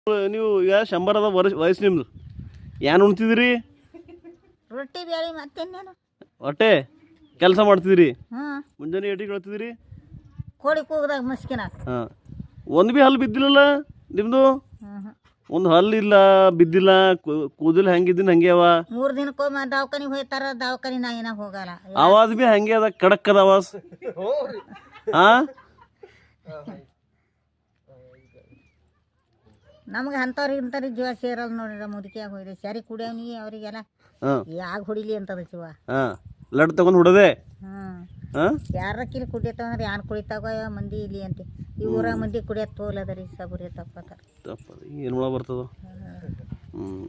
ನೀವು ಈಗ 100 ವಯಸ್ಸು ನಿಮ್ದು ಏನು ಉಣ್ತಿದ್ರಿ? ರೊಟ್ಟಿ ಬೇಳೆ ಮತ್ತೇನೇನು ಹೊಟ್ಟೆ ಕೆಲಸ ಮಾಡ್ತಿದ್ರಿ? ಹಾಂ. ಮುಂಜಾನೆ ಏಟಿಗೆ ಹೇಳ್ತಿದ್ರಿ? ಕೋಳಿ ಕೂಗದಾಗ ಮಸ್ಕಿನ. ಹಾಂ. ಒಂದು ಭೀ ಹಲ್ಲು ಬಿದ್ದಿಲ್ಲಲ್ಲ ನಿಮ್ಮದು? ಹ್ಞೂ. ಒಂದು ಹಲ್ಲು ಇಲ್ಲ, ಬಿದ್ದಿಲ್ಲ, ಕೂದಲು ಹೆಂಗಿದ್ದೀನಿ ಹಂಗೆ ಅವ. 3 ದಿನಕ್ಕೊಮ್ಮೆ ದವಾಖಾನಿಗೆ ಹೋಗ್ತಾರ, ದವಾಖಾನಿ ನಾ ಏನಾಗ ಹೋಗಲ್ಲ. ಆವಾಜ್ ಭೀ ಹಂಗೆ ಅದ, ಖಡಕ್ ಅದ ಆವಾಜ್. ಹಾಂ. ನಮ್ಗೆ ಅಂಥವ್ರಿಗೆ ಜೀವ ಸೇರಲ್ಲ ನೋಡ್ರಿ. ಮುದುಕಿಯಾಗಿ ಹೋಯ್ರಿ ಸರಿ ಕುಡಿಯೋನಿಗೆ ಅವರಿಗೆಲ್ಲ ಯಾಗ ಹೊಡಿಲಿ ಅಂತದ ಜೀವ. ಹಾಂ. ಲಡ್ ತಗೊಂಡು ಹೊಡದೆ. ಹಾಂ. ಯಾರ ಕಿಲಿ ಕುಡಿಯತ್ತಂದ್ರೆ ಯಾನ್ ಕುಡಿತಾಗ ಮಂದಿ ಇಲ್ಲಿ ಅಂತ. ಈ ಊರಾಗ ಮಂದಿ ಕುಡಿಯೋದು ತೋಲದರಿ ಸಬರಿ ತಪ್ಪತ್ತಾರ. ಏನು ಒಳ ಬರ್ತದ?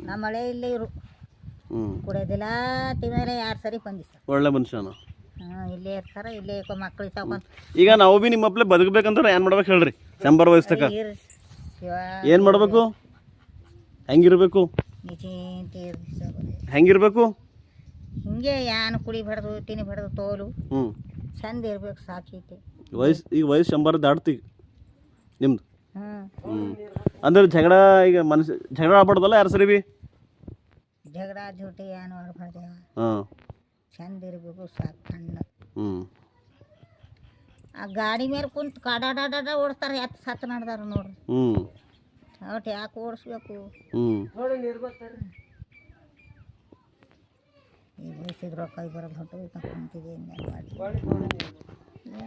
ನಮ್ಮ ಮಳೆ ಇಲ್ಲೇ ಇರು ಕುಡಿಯೋದಿಲ್ಲ. ತಿಂದರೆ 2 ಸರಿ ಬಂದಿಸ. ಒಳ್ಳೆ ಮನುಷ್ಯನ. ಹಾಂ. ಇಲ್ಲೇ ಇರ್ತಾರ, ಇಲ್ಲೇ ಮಕ್ಳು ತಗೊಂಡು. ಈಗ ನಾವು ಭೀ ನಿಮ್ಮಪ್ಲೆ ಬದುಕಬೇಕಂದ್ರೆ ಏನು ಮಾಡ್ಬೇಕು ಹೇಳ್ರಿ? 100 ವಯಸ್ಸು ತಕ ಏನು ಮಾಡಬೇಕು? ಹೆಂಗಿರ್ಬೇಕು? ಹೆಂಗಿರ್ಬೇಕು? ಹಿಂಗೆ ಯಾನು ಕುಡಿಬಾರ್ದು, ತಿನ್ನಿಬಾರ್ದು, ತೋಲು ಚಂದ ಇರ್ಬೇಕು, ಸಾಕೈತಿ. ಈಗ ವಯಸ್ಸು 100 ದಾಟ್ತಿ ನಿಮ್ದು. ಅಂದ್ರೆ ಜಗಳ ಈಗ ಮನುಷ್ಯ ಜಗಳ ಆಡ್ಬಾರ್ದಲ್ಲ ಯಾರು ಸರಿ ಬಿ? ಜಗಳ ಜೂಟಿ ಏನು ಆಡ್ಬಾರ್ದು. ಚಂದ ಇರ್ಬೇಕು, ಸಾಕು ಕಣ್ಣ. ಆ ಗಾಡಿ ಮೇಲೆ ಕುಂತು ಕಾಡಾಡ ಓಡಿಸ್ತಾರೆ. ಸತ್ತು ನಡ್ದಾರ ನೋಡ್ರಿ. ಒಟ್ಟು ಯಾಕೆ ಓಡಿಸ್ಬೇಕು? ಈಗ ರೊಕ್ಕ ಬರೋದು ಹೊಟ್ಟು ಕುಂತಿದೆ.